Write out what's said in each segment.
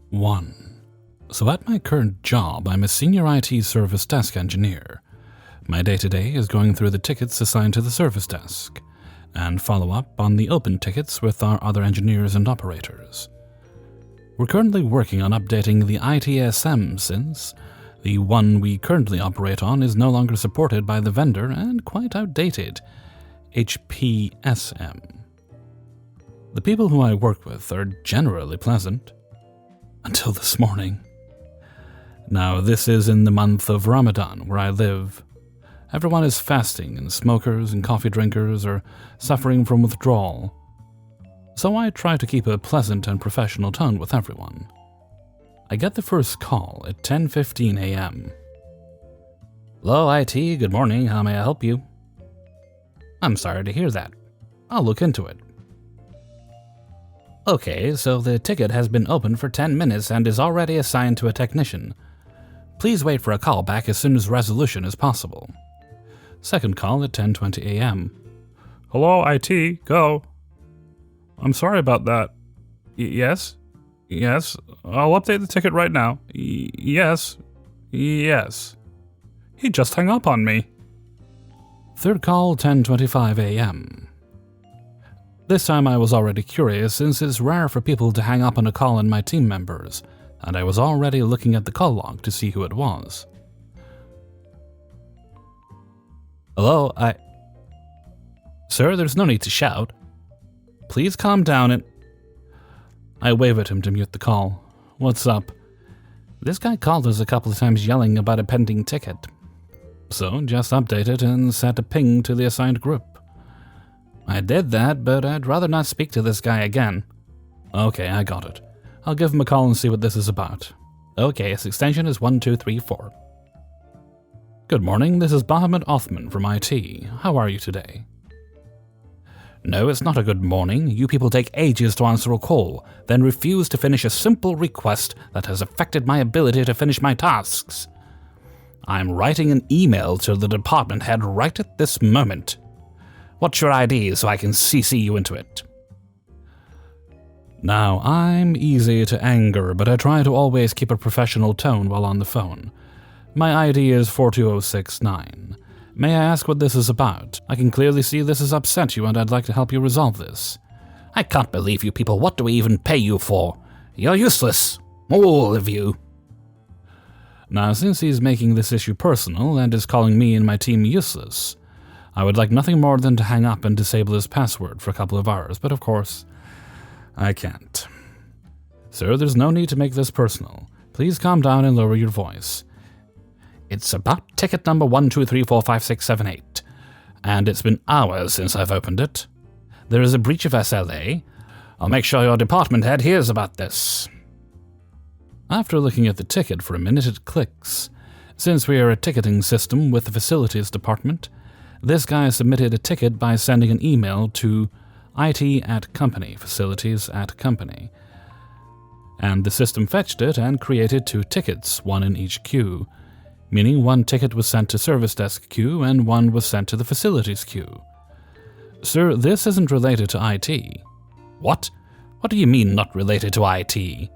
1. So at my current job, I'm a senior IT service desk engineer. My day-to-day is going through the tickets assigned to the service desk, and follow up on the open tickets with our other engineers and operators. We're currently working on updating the ITSM since the one we currently operate on is no longer supported by the vendor and quite outdated, HPSM. The people who I work with are generally pleasant. Until this morning. Now, this is in the month of Ramadan, where I live. Everyone is fasting, and smokers and coffee drinkers are suffering from withdrawal. So I try to keep a pleasant and professional tone with everyone. I get the first call at 10:15 a.m. Hello, IT, good morning, how may I help you? I'm sorry to hear that. I'll look into it. Okay, so the ticket has been open for 10 minutes and is already assigned to a technician. Please wait for a call back as soon as resolution is possible. Second call at 10:20 a.m. Hello, IT, go. I'm sorry about that. Yes? Yes, I'll update the ticket right now. Yes. Yes. He just hung up on me. Third call, 10:25 a.m. This time I was already curious since it's rare for people to hang up on a call in my team members, and I was already looking at the call log to see who it was. Hello, Sir, there's no need to shout. Please calm down and... I wave at him to mute the call. What's up? This guy called us a couple of times yelling about a pending ticket. So just update it and set a ping to the assigned group. I did that, but I'd rather not speak to this guy again. Okay, I got it. I'll give him a call and see what this is about. Okay, his extension is 1234. Good morning, this is Bahamut Othman from IT. How are you today? No, it's not a good morning. You people take ages to answer a call, then refuse to finish a simple request that has affected my ability to finish my tasks. I'm writing an email to the department head right at this moment. What's your ID so I can CC you into it? Now, I'm easy to anger, but I try to always keep a professional tone while on the phone. My ID is 42069. May I ask what this is about? I can clearly see this has upset you and I'd like to help you resolve this. I can't believe you people. What do we even pay you for? You're useless. All of you. Now, since he's making this issue personal and is calling me and my team useless, I would like nothing more than to hang up and disable his password for a couple of hours, but of course, I can't. Sir, there's no need to make this personal. Please calm down and lower your voice. It's about ticket number 123456778, and it's been hours since I've opened it. There is a breach of SLA. I'll make sure your department head hears about this. After looking at the ticket for a minute, it clicks. Since we are a ticketing system with the facilities department, this guy submitted a ticket by sending an email to IT@company, facilities@company. And the system fetched it and created 2 tickets, one in each queue, meaning one ticket was sent to service desk queue and one was sent to the facilities queue. Sir, this isn't related to IT. What? What do you mean not related to IT?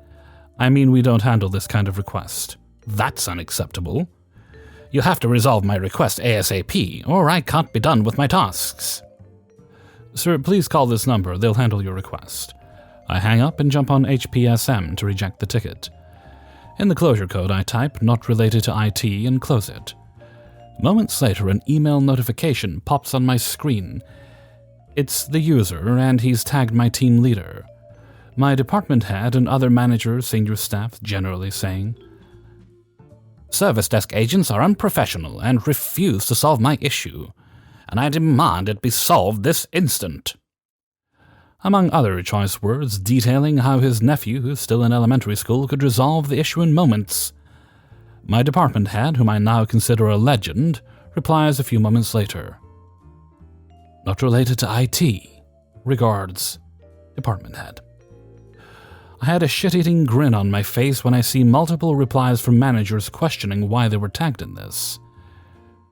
I mean we don't handle this kind of request. That's unacceptable. You have to resolve my request ASAP, or I can't be done with my tasks. Sir, please call this number. They'll handle your request. I hang up and jump on HPSM to reject the ticket. In the closure code, I type "not related to IT" and close it. Moments later, an email notification pops on my screen. It's the user, and he's tagged my team leader. My department head and other managers, senior staff, generally saying, "Service desk agents are unprofessional and refuse to solve my issue, and I demand it be solved this instant." Among other choice words detailing how his nephew, who's still in elementary school, could resolve the issue in moments. My department head, whom I now consider a legend, replies a few moments later. Not related to IT. Regards, department head. I had a shit-eating grin on my face when I see multiple replies from managers questioning why they were tagged in this.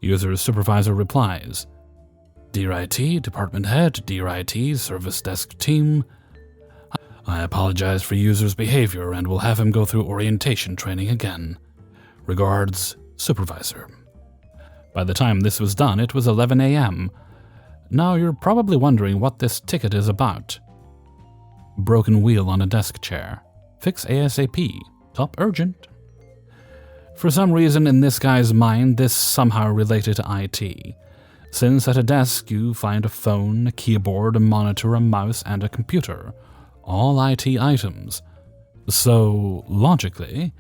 User supervisor replies, "Dear IT, department head, dear IT, service desk team, I apologize for user's behavior and will have him go through orientation training again. Regards, Supervisor. By the time this was done, it was 11 a.m. Now you're probably wondering what this ticket is about. Broken wheel on a desk chair. Fix ASAP. Top urgent. For some reason in this guy's mind, this somehow related to IT. Since at a desk you find a phone, a keyboard, a monitor, a mouse, and a computer. All IT items. So, logically,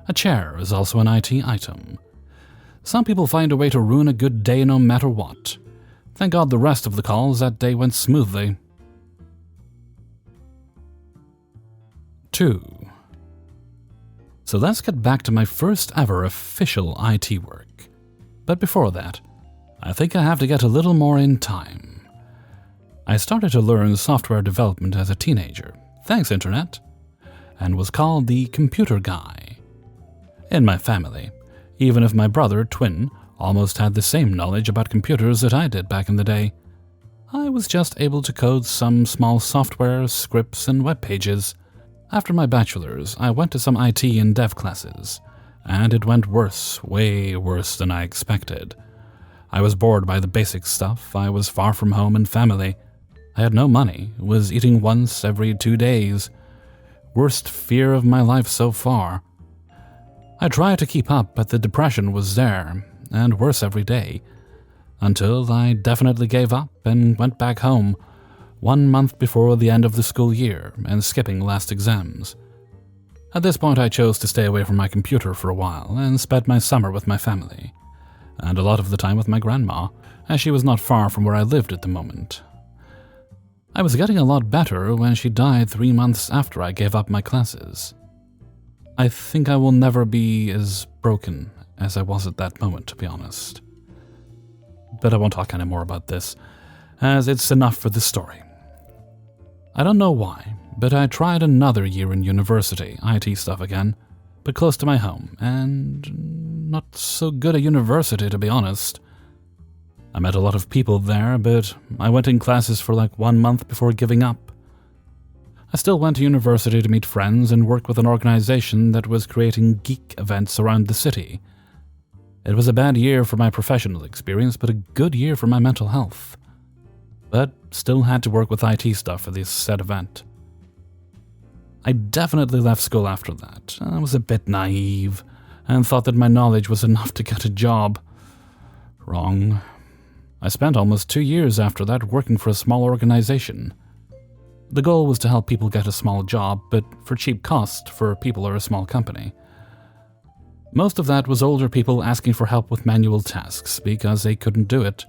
a chair is also an IT item. Some people find a way to ruin a good day no matter what. Thank God the rest of the calls that day went smoothly. 2. So let's get back to my first ever official IT work. But before that, I think I have to get a little more in time. I started to learn software development as a teenager, thanks Internet, and was called the computer guy. In my family, even if my brother, twin, almost had the same knowledge about computers that I did back in the day, I was just able to code some small software, scripts, and web pages. After my bachelor's, I went to some IT and dev classes, and it went worse, way worse than I expected. I was bored by the basic stuff, I was far from home and family. I had no money, was eating once every 2 days. Worst fear of my life so far. I tried to keep up, but the depression was there, and worse every day, until I definitely gave up and went back home 1 month before the end of the school year and skipping last exams. At this point I chose to stay away from my computer for a while and spent my summer with my family, and a lot of the time with my grandma, as she was not far from where I lived at the moment. I was getting a lot better when she died 3 months after I gave up my classes. I think I will never be as broken as I was at that moment, to be honest. But I won't talk any more about this, as it's enough for the story. I don't know why, but I tried another year in university, IT stuff again, but close to my home, and not so good at university, to be honest. I met a lot of people there, but I went in classes for like 1 month before giving up. I still went to university to meet friends and work with an organization that was creating geek events around the city. It was a bad year for my professional experience, but a good year for my mental health. But still had to work with IT stuff for this said event. I definitely left school after that. I was a bit naive and thought that my knowledge was enough to get a job. Wrong. I spent almost 2 years after that working for a small organization. The goal was to help people get a small job, but for cheap cost for people or a small company. Most of that was older people asking for help with manual tasks because they couldn't do it.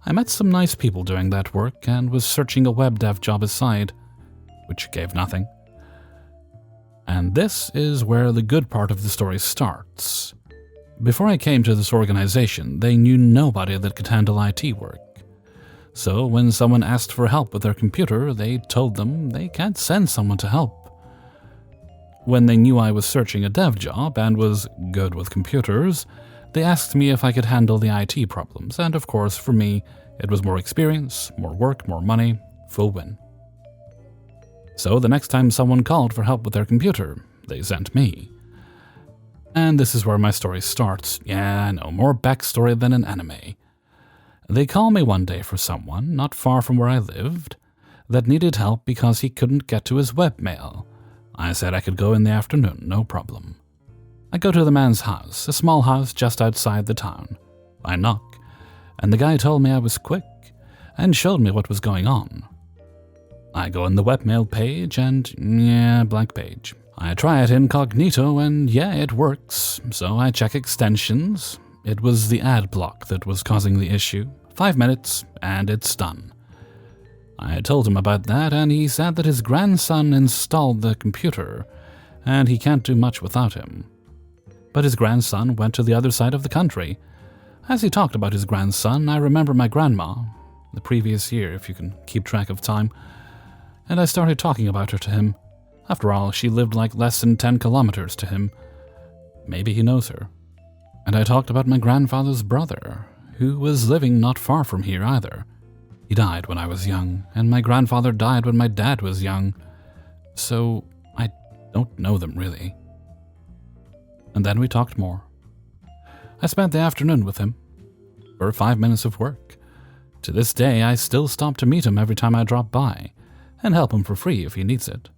I met some nice people doing that work and was searching a web dev job aside, which gave nothing. And this is where the good part of the story starts. Before I came to this organization, they knew nobody that could handle IT work. So when someone asked for help with their computer, they told them they can't send someone to help. When they knew I was searching a dev job and was good with computers, they asked me if I could handle the IT problems, and of course, for me, it was more experience, more work, more money, full win. So the next time someone called for help with their computer, they sent me. And this is where my story starts. Yeah, I know, more backstory than an anime. They called me one day for someone, not far from where I lived, that needed help because he couldn't get to his webmail. I said I could go in the afternoon, no problem. I go to the man's house, a small house just outside the town. I knock, and the guy told me I was quick, and showed me what was going on. I go in the webmail page, and blank page. I try it incognito, and it works, so I check extensions. It was the ad block that was causing the issue. 5 minutes, and it's done. I told him about that, and he said that his grandson installed the computer, and he can't do much without him. But his grandson went to the other side of the country. As he talked about his grandson, I remember my grandma, the previous year, if you can keep track of time, and I started talking about her to him. After all, she lived like less than 10 kilometers to him. Maybe he knows her. And I talked about my grandfather's brother, who was living not far from here either. He died when I was young, and my grandfather died when my dad was young. so I don't know them really. And then we talked more. I spent the afternoon with him for 5 minutes of work. To this day, I still stop to meet him every time I drop by and help him for free if he needs it.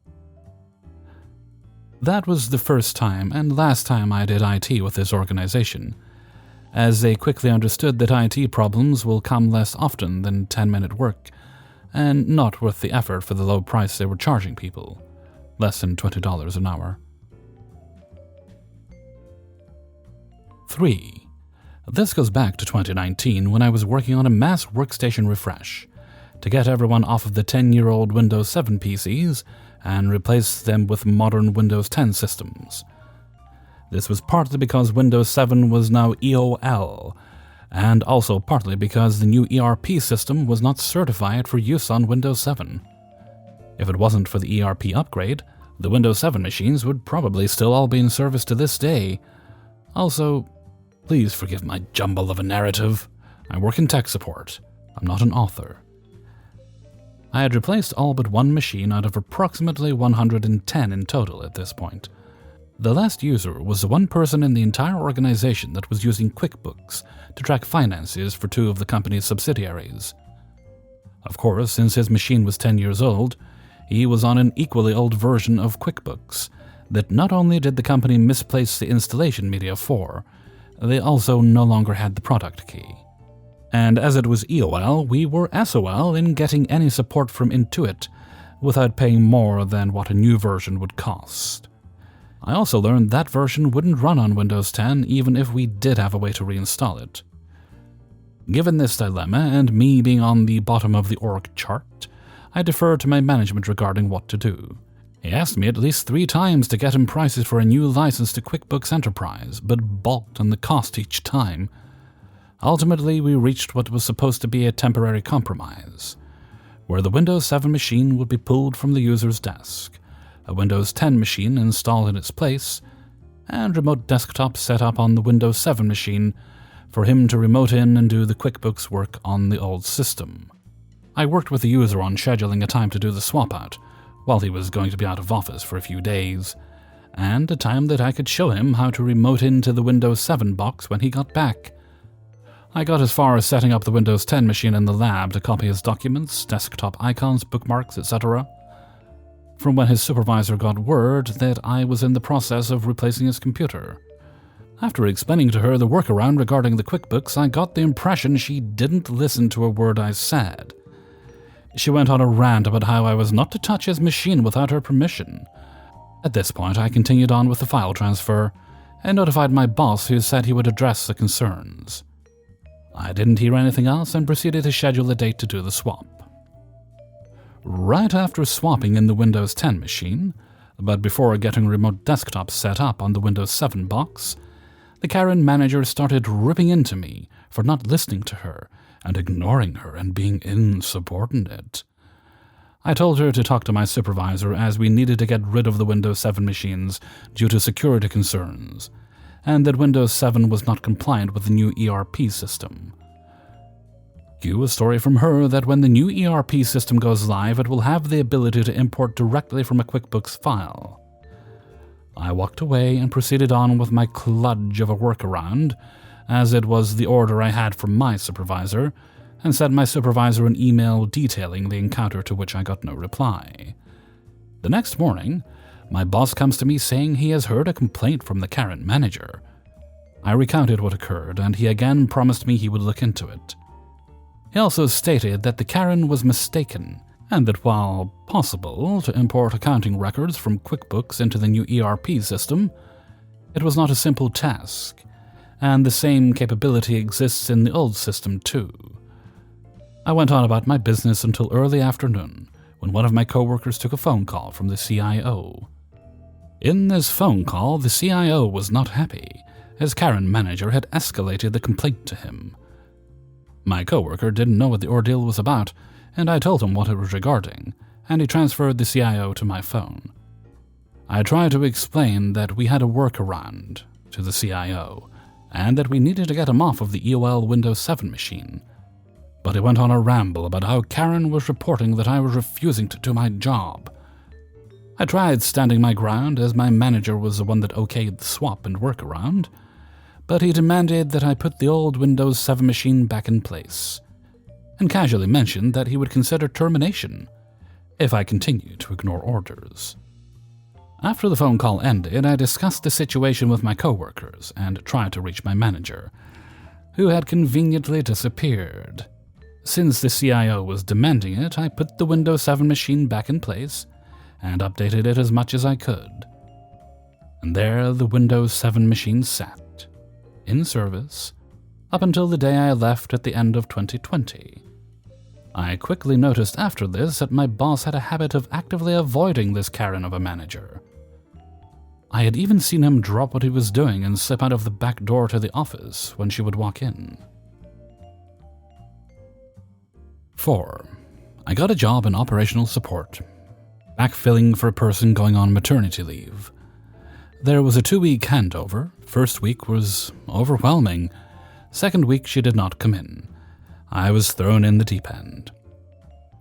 That was the first time and last time I did IT with this organization, as they quickly understood that IT problems will come less often than 10-minute work, and not worth the effort for the low price they were charging people, less than $20 an hour. 3. This goes back to 2019 when I was working on a mass workstation refresh to get everyone off of the 10-year-old Windows 7 PCs and replace them with modern Windows 10 systems. This was partly because Windows 7 was now EOL, and also partly because the new ERP system was not certified for use on Windows 7. If it wasn't for the ERP upgrade, the Windows 7 machines would probably still all be in service to this day. Also, please forgive my jumble of a narrative. I work in tech support. I'm not an author. I had replaced all but one machine out of approximately 110 in total at this point. The last user was the one person in the entire organization that was using QuickBooks to track finances for 2 of the company's subsidiaries. Of course, since his machine was 10 years old, he was on an equally old version of QuickBooks that not only did the company misplace the installation media for, they also no longer had the product key. And as it was EOL, we were SOL in getting any support from Intuit without paying more than what a new version would cost. I also learned that version wouldn't run on Windows 10 even if we did have a way to reinstall it. Given this dilemma and me being on the bottom of the org chart, I deferred to my management regarding what to do. He asked me at least 3 times to get him prices for a new license to QuickBooks Enterprise, but balked on the cost each time. Ultimately, we reached what was supposed to be a temporary compromise, where the Windows 7 machine would be pulled from the user's desk, a Windows 10 machine installed in its place, and remote desktop set up on the Windows 7 machine for him to remote in and do the QuickBooks work on the old system. I worked with the user on scheduling a time to do the swap out, while he was going to be out of office for a few days, and a time that I could show him how to remote into the Windows 7 box when he got back. I got as far as setting up the Windows 10 machine in the lab to copy his documents, desktop icons, bookmarks, etc. from when his supervisor got word that I was in the process of replacing his computer. After explaining to her the workaround regarding the QuickBooks, I got the impression she didn't listen to a word I said. She went on a rant about how I was not to touch his machine without her permission. At this point, I continued on with the file transfer and notified my boss, who said he would address the concerns. I didn't hear anything else and proceeded to schedule a date to do the swap. Right after swapping in the Windows 10 machine, but before getting remote desktop set up on the Windows 7 box, the Karen manager started ripping into me for not listening to her and ignoring her and being insubordinate. I told her to talk to my supervisor as we needed to get rid of the Windows 7 machines due to security concerns, and that Windows 7 was not compliant with the new ERP system. Cue a story from her that when the new ERP system goes live, it will have the ability to import directly from a QuickBooks file. I walked away and proceeded on with my kludge of a workaround, as it was the order I had from my supervisor, and sent my supervisor an email detailing the encounter, to which I got no reply. The next morning, my boss comes to me saying he has heard a complaint from the Karen manager. I recounted what occurred, and he again promised me he would look into it. He also stated that the Karen was mistaken, and that while possible to import accounting records from QuickBooks into the new ERP system, it was not a simple task, and the same capability exists in the old system too. I went on about my business until early afternoon, when one of my coworkers took a phone call from the CIO. In this phone call, the CIO was not happy, as Karen manager had escalated the complaint to him. My coworker didn't know what the ordeal was about, and I told him what it was regarding, and he transferred the CIO to my phone. I tried to explain that we had a workaround to the CIO, and that we needed to get him off of the EOL Windows 7 machine, but he went on a ramble about how Karen was reporting that I was refusing to do my job. I tried standing my ground, as my manager was the one that okayed the swap and workaround, but he demanded that I put the old Windows 7 machine back in place, and casually mentioned that he would consider termination if I continued to ignore orders. After the phone call ended, I discussed the situation with my coworkers and tried to reach my manager, who had conveniently disappeared. Since the CIO was demanding it, I put the Windows 7 machine back in place and updated it as much as I could. And there the Windows 7 machine sat, in service, up until the day I left at the end of 2020. I quickly noticed after this that my boss had a habit of actively avoiding this Karen of a manager. I had even seen him drop what he was doing and slip out of the back door to the office when she would walk in. 4. I got a job in operational support, backfilling for a person going on maternity leave. There was a 2-week handover. First week was overwhelming. Second week she did not come in. I was thrown in the deep end.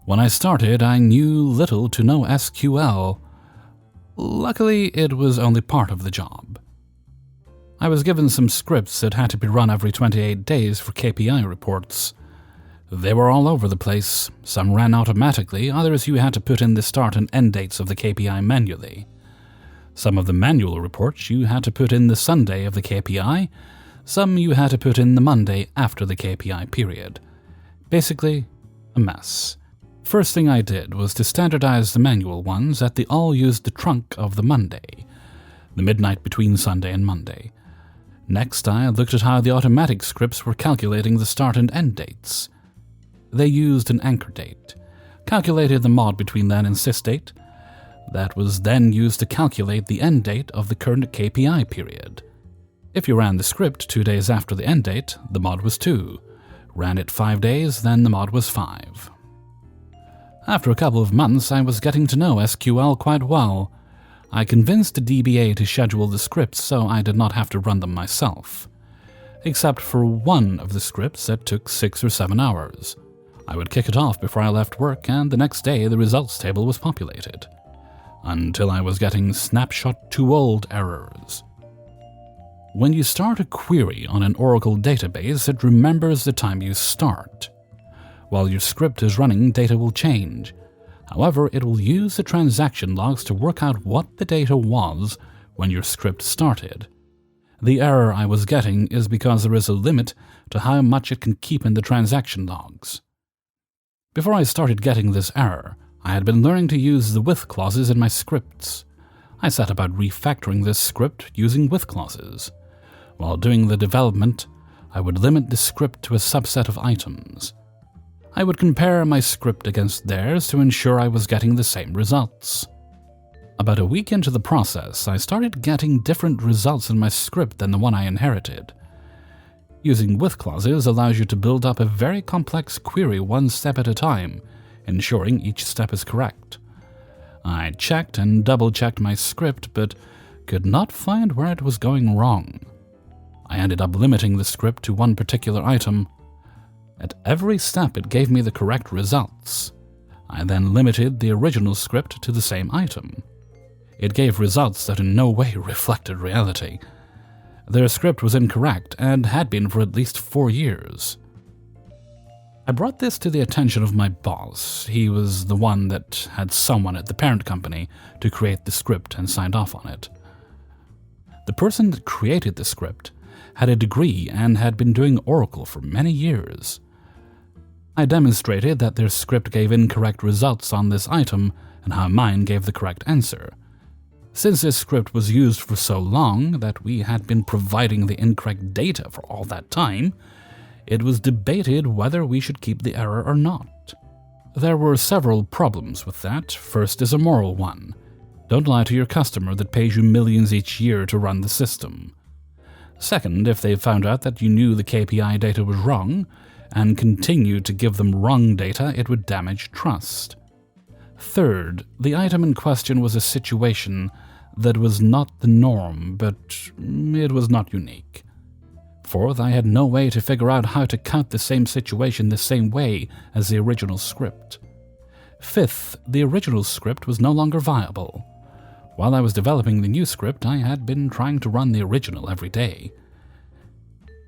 When I started, I knew little to no SQL. Luckily, it was only part of the job. I was given some scripts that had to be run every 28 days for KPI reports. They were all over the place. Some ran automatically, others you had to put in the start and end dates of the KPI manually. Some of the manual reports you had to put in the Sunday of the KPI, some you had to put in the Monday after the KPI period. Basically, a mess. First thing I did was to standardize the manual ones that they all used the trunk of the Monday, the midnight between Sunday and Monday. Next, I looked at how the automatic scripts were calculating the start and end dates. They used an anchor date, calculated the mod between then and sys date. That was then used to calculate the end date of the current KPI period. If you ran the script 2 days after the end date, the mod was 2. Ran it 5 days, then the mod was 5. After a couple of months, I was getting to know SQL quite well. I convinced the DBA to schedule the scripts so I did not have to run them myself. Except for one of the scripts that took 6 or 7 hours. I would kick it off before I left work, and the next day the results table was populated. Until I was getting snapshot too old errors. When you start a query on an Oracle database, it remembers the time you start. While your script is running, data will change. However, it will use the transaction logs to work out what the data was when your script started. The error I was getting is because there is a limit to how much it can keep in the transaction logs. Before I started getting this error, I had been learning to use the with clauses in my scripts. I set about refactoring this script using with clauses. While doing the development, I would limit the script to a subset of items. I would compare my script against theirs to ensure I was getting the same results. About a week into the process, I started getting different results in my script than the one I inherited. Using with clauses allows you to build up a very complex query one step at a time, ensuring each step is correct. I checked and double-checked my script, but could not find where it was going wrong. I ended up limiting the script to one particular item. At every step it gave me the correct results. I then limited the original script to the same item. It gave results that in no way reflected reality. Their script was incorrect and had been for at least 4 years. I brought this to the attention of my boss. He was the one that had someone at the parent company to create the script and signed off on it. The person that created the script had a degree and had been doing Oracle for many years. I demonstrated that their script gave incorrect results on this item and how mine gave the correct answer. Since this script was used for so long that we had been providing the incorrect data for all that time, it was debated whether we should keep the error or not. There were several problems with that. First is a moral one. Don't lie to your customer that pays you millions each year to run the system. Second, if they found out that you knew the KPI data was wrong and continued to give them wrong data, it would damage trust. Third, the item in question was a situation that was not the norm, but it was not unique. Fourth, I had no way to figure out how to count the same situation the same way as the original script. Fifth, the original script was no longer viable. While I was developing the new script, I had been trying to run the original every day.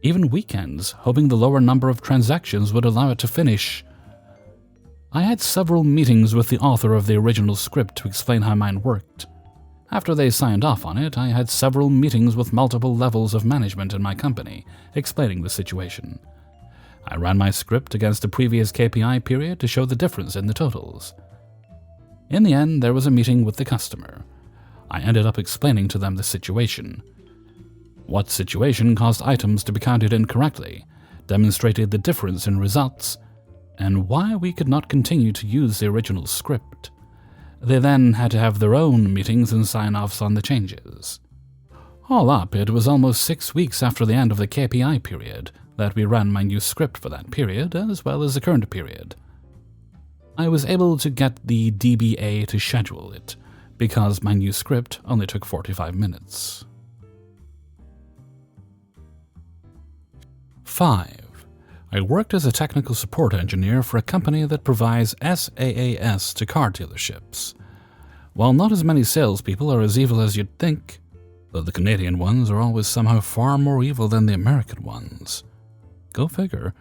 Even weekends, hoping the lower number of transactions would allow it to finish. I had several meetings with the author of the original script to explain how mine worked. After they signed off on it, I had several meetings with multiple levels of management in my company, explaining the situation. I ran my script against the previous KPI period to show the difference in the totals. In the end, there was a meeting with the customer. I ended up explaining to them the situation. What situation caused items to be counted incorrectly, demonstrated the difference in results, and why we could not continue to use the original script. They then had to have their own meetings and sign-offs on the changes. All up, it was almost 6 weeks after the end of the KPI period that we ran my new script for that period, as well as the current period. I was able to get the DBA to schedule it, because my new script only took 45 minutes. 5. I worked as a technical support engineer for a company that provides SaaS to car dealerships. While not as many salespeople are as evil as you'd think, though the Canadian ones are always somehow far more evil than the American ones. Go figure.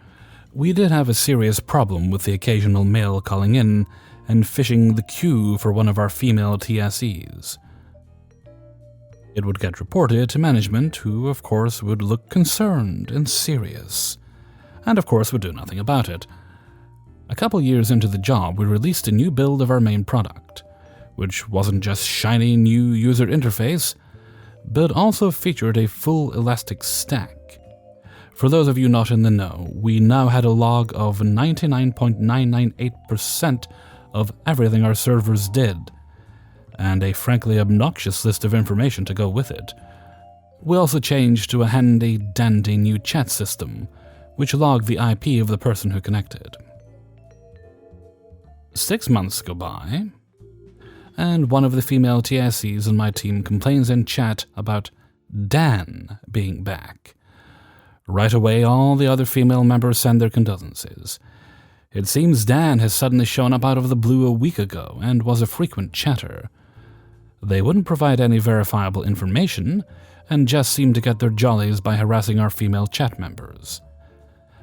We did have a serious problem with the occasional male calling in and fishing the queue for one of our female TSEs. It would get reported to management, who, of course, would look concerned and serious, and of course would do nothing about it. A couple years into the job, we released a new build of our main product, which wasn't just shiny new user interface, but also featured a full elastic stack. For those of you not in the know, we now had a log of 99.998% of everything our servers did, and a frankly obnoxious list of information to go with it. We also changed to a handy-dandy new chat system, which logged the IP of the person who connected. 6 months go by, and one of the female TSEs in my team complains in chat about Dan being back. Right away, all the other female members send their condolences. It seems Dan has suddenly shown up out of the blue a week ago and was a frequent chatter. They wouldn't provide any verifiable information, and just seemed to get their jollies by harassing our female chat members.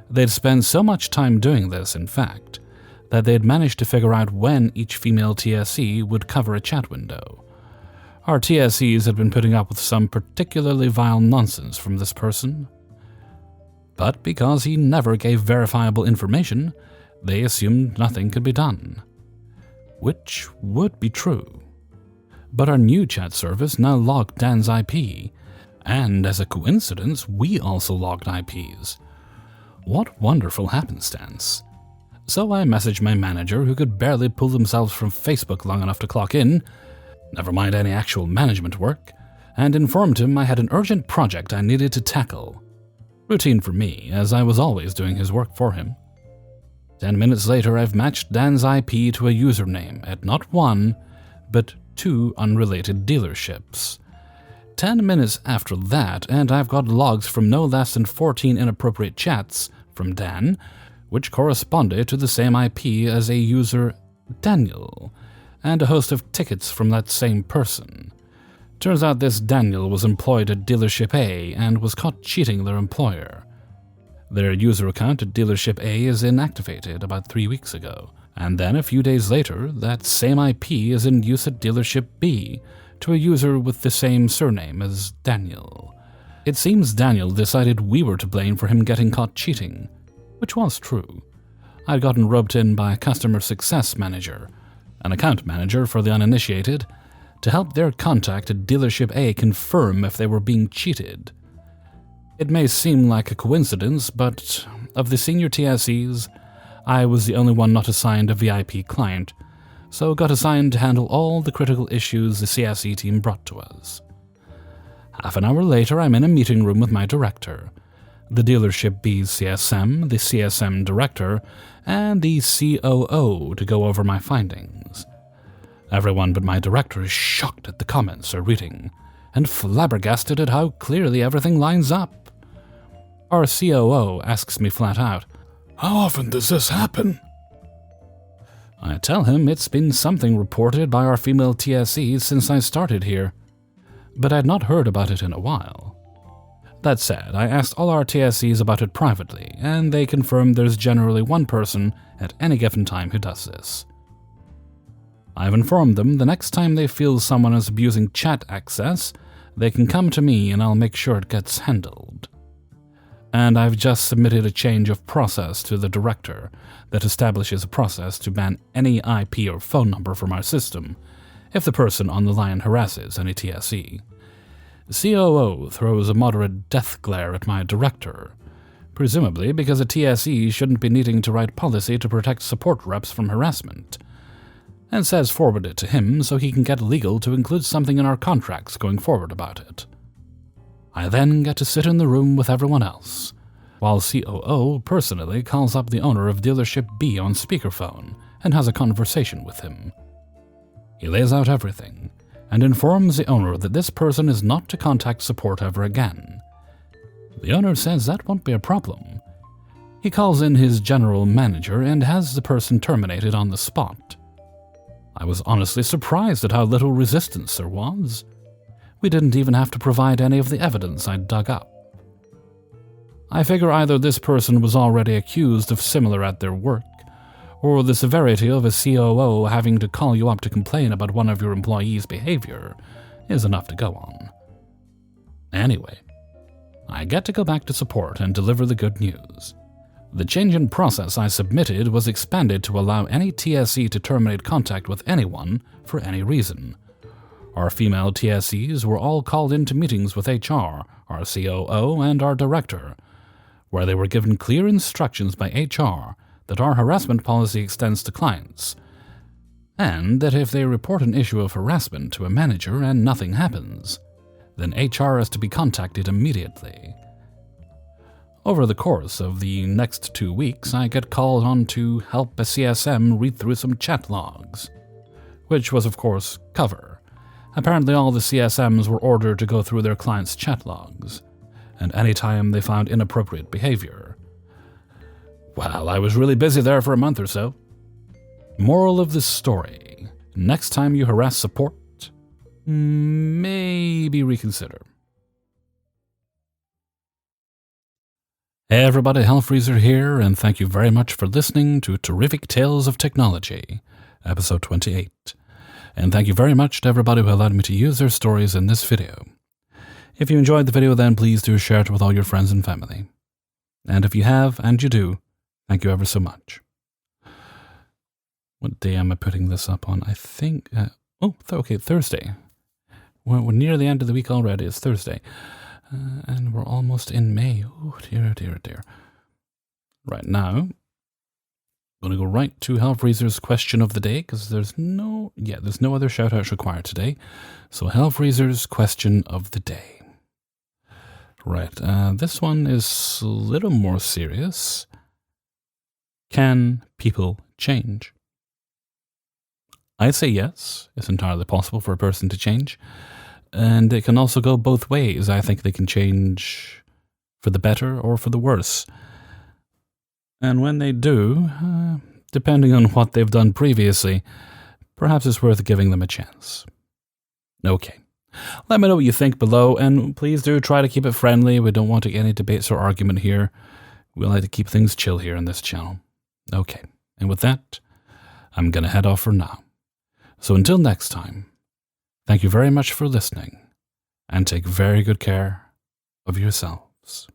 They'd spend so much time doing this, in fact, that they'd managed to figure out when each female TSE would cover a chat window. Our TSEs had been putting up with some particularly vile nonsense from this person. But because he never gave verifiable information, they assumed nothing could be done. Which would be true. But our new chat service now logged Dan's IP, and as a coincidence, we also logged IPs. What wonderful happenstance. So I messaged my manager, who could barely pull themselves from Facebook long enough to clock in, never mind any actual management work, and informed him I had an urgent project I needed to tackle. Routine for me, as I was always doing his work for him. 10 minutes later, I've matched Dan's IP to a username at not one, but 2 unrelated dealerships. 10 minutes after that, and I've got logs from no less than 14 inappropriate chats from Dan, which corresponded to the same IP as a user Daniel, and a host of tickets from that same person. Turns out this Daniel was employed at Dealership A and was caught cheating their employer. Their user account at Dealership A is inactivated about 3 weeks ago, and then a few days later, that same IP is in use at Dealership B to a user with the same surname as Daniel. It seems Daniel decided we were to blame for him getting caught cheating, which was true. I'd gotten roped in by a customer success manager, an account manager for the uninitiated, to help their contact at Dealership A confirm if they were being cheated. It may seem like a coincidence, but of the senior TSEs, I was the only one not assigned a VIP client, so got assigned to handle all the critical issues the CSE team brought to us. Half an hour later, I'm in a meeting room with my director, the Dealership B's CSM, the CSM director, and the COO to go over my findings. Everyone but my director is shocked at the comments they're reading, and flabbergasted at how clearly everything lines up. Our COO asks me flat out, "How often does this happen?" I tell him it's been something reported by our female TSEs since I started here, but I'd not heard about it in a while. That said, I asked all our TSEs about it privately, and they confirmed there's generally one person at any given time who does this. I've informed them the next time they feel someone is abusing chat access, they can come to me and I'll make sure it gets handled. And I've just submitted a change of process to the director that establishes a process to ban any IP or phone number from our system if the person on the line harasses any TSE. COO throws a moderate death glare at my director, presumably because a TSE shouldn't be needing to write policy to protect support reps from harassment, and says forward it to him so he can get legal to include something in our contracts going forward about it. I then get to sit in the room with everyone else, while COO personally calls up the owner of dealership B on speakerphone and has a conversation with him. He lays out everything, and informs the owner that this person is not to contact support ever again. The owner says that won't be a problem. He calls in his general manager and has the person terminated on the spot. I was honestly surprised at how little resistance there was. We didn't even have to provide any of the evidence I'd dug up. I figure either this person was already accused of similar at their work, or the severity of a COO having to call you up to complain about one of your employees' behavior is enough to go on. Anyway, I get to go back to support and deliver the good news. The change in process I submitted was expanded to allow any TSE to terminate contact with anyone for any reason. Our female TSEs were all called into meetings with HR, our COO, and our director, where they were given clear instructions by HR that our harassment policy extends to clients, and that if they report an issue of harassment to a manager and nothing happens, then HR is to be contacted immediately. Over the course of the next 2 weeks, I get called on to help a CSM read through some chat logs, which was, of course, cover. Apparently all the CSMs were ordered to go through their clients' chat logs, and any time they found inappropriate behavior. Well, I was really busy there for a month or so. Moral of this story: next time you harass support, maybe reconsider. Hey everybody, Hellfreezer here, and thank you very much for listening to Terrific Tales of Technology, episode 28. And thank you very much to everybody who allowed me to use their stories in this video. If you enjoyed the video, then please do share it with all your friends and family. And if you have, and you do, thank you ever so much. What day am I putting this up on? I think, Thursday. We're near the end of the week already. It's Thursday. And we're almost in May. Oh, dear, dear, dear. Right now, I'm going to go right to Hellfreezer's question of the day, because there's no other shout-outs required today. So Hellfreezer's question of the day. Right, this one is a little more serious. Can people change? I'd say yes, it's entirely possible for a person to change. And it can also go both ways. I think they can change for the better or for the worse. And when they do, depending on what they've done previously, perhaps it's worth giving them a chance. Okay. Let me know what you think below, and please do try to keep it friendly. We don't want to get any debates or argument here. We like to keep things chill here on this channel. Okay. And with that, I'm going to head off for now. So until next time, thank you very much for listening, and take very good care of yourselves.